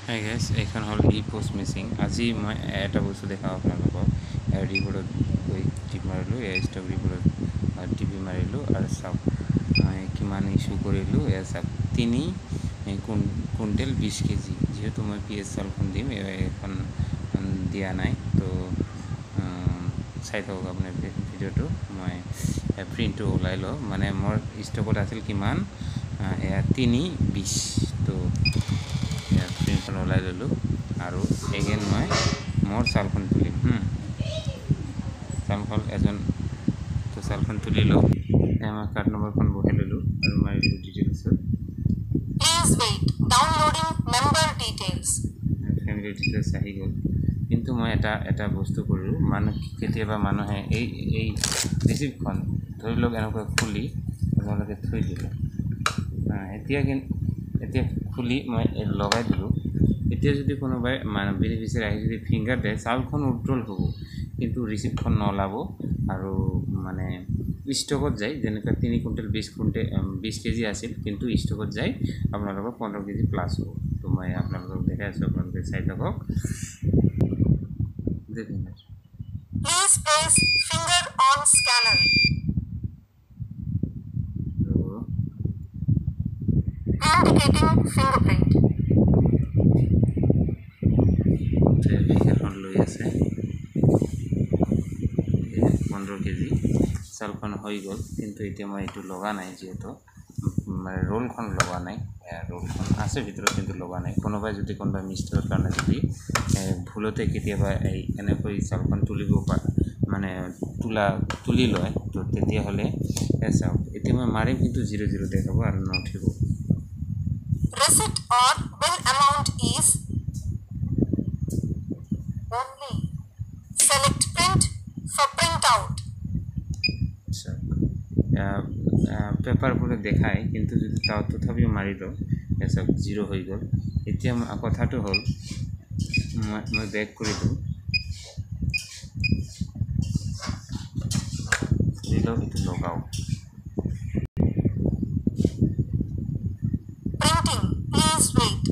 Hi guys, এখন হল e-post missing. আজি মই এটা বস্তু দেখাও আপোনালোকক। ৰিপৰ্টত গৈ টিপ মাৰিলোঁ, ষ্টক ৰিপৰ্টত টিপি মাৰিলোঁ আৰু চাওক মই কিমান ইছ্যু কৰিলোঁ। এয়া চাওক 3 কুইণ্টেল 20 কেজি। যিহেতু মই পি এছ চাউলখন দিম, এখন দিয়া নাই, তো চাই থাকক আপোনাৰ ভিডিঅ'টো। মই প্ৰিণ্টটো ওলাই লওঁ, মানে মোৰ ষ্টকত আছিল কিমান, এয়া 320। তো প্ৰিণ্টখন ওলাই ল'লোঁ আৰু এগেইন মই মোৰ চাউলখন তুলিম। চাউলখন চাউলখন তুলি লওঁ। মই কাৰ্ড নম্বৰখন বহাই ল'লোঁ আৰু মাৰিলোঁ ডিটেইলছত। ফেমিলি ডিটেইলছ আহি গ'ল। কিন্তু মই এটা বস্তু কৰোঁ, কেতিয়াবা মানুহে এই ৰিচিপ্টখন ধৰি লওক এনেকৈ খুলি আপোনালোকে থৈ দিলোঁ। এতিয়া খুলি মই লগাই দিলোঁ। এতিয়া যদি কোনোবাই বেনিফিচিয়াৰী আহি যদি ফিংগাৰ দিয়ে, চাউলখন উইথড্ৰল হ'ব, কিন্তু ৰিচিপ্টখন নলাব আৰু মানে ষ্টকত যায়। যেনেকৈ 3 কুইণ্টেল 20 কেজি আছিল, কিন্তু ষ্টকত যায় আপোনালোকৰ 15 কেজি প্লাছ হ'ব। তো মই আপোনালোকক দেখাই আছোঁ, আপোনালোকে চাই থাকক। এখন লৈ আছে 15 কেজি চাউলখন হৈ গ'ল, কিন্তু এতিয়া মই এইটো লগা নাই, যিহেতু মানে ৰোলখন লগা নাই। ৰোলখন আছে ভিতৰত, কিন্তু লগা নাই। কোনোবাই মিষ্টেকৰ কাৰণে যদি ভুলতে কেতিয়াবা এনেকৈ চাউলখন তুলিব পাৰে, মানে তুলি লয়, তো তেতিয়াহ'লে চাওক এতিয়া মই মাৰিম, কিন্তু 00 দেখাব আৰু নুঠিব। Receipt or bill amount is only. Select print for printout. পেপাৰবোৰে দেখায়, কিন্তু যদি তথাপিও মাৰি লওঁ, চাওক 0 হৈ গ'ল। এতিয়া কথাটো হ'ল, মই বেক কৰি দিওঁ, এইটো লগাওঁ। Printing, please wait.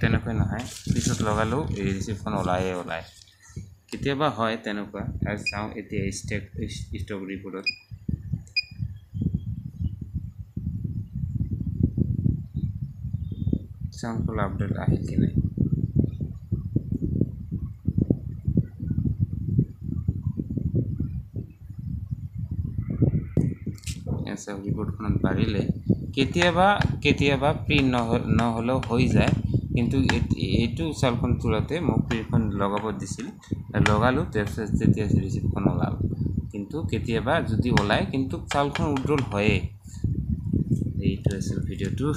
তেনেকৈ নহয়, পিছত লগালেও এই ৰিচিপ্টখন ওলায়। কেতিয়াবা হয় তেনেকুৱা। আৰু চাওঁ এতিয়া ষ্টক ৰিপৰ্টত চাউল আপডেট আহিল কি নাই। চাওক ৰিপৰ্টখনত বাঢ়িলে কেতিয়াবা প্ৰিণ্ট নহ'লেও হৈ যায়, কিন্তু এইটো চাউলখন তোলাতে মোক প্ৰিণ্টখন লগাব দিছিল, লগালোঁ। তেতিয়া ৰিচিপ্টখন ওলাল, কিন্তু কেতিয়াবা যদি ওলায়, কিন্তু চাউলখন উইথড্ৰল হয়েই। এইটো আছিল ভিডিঅ'টো।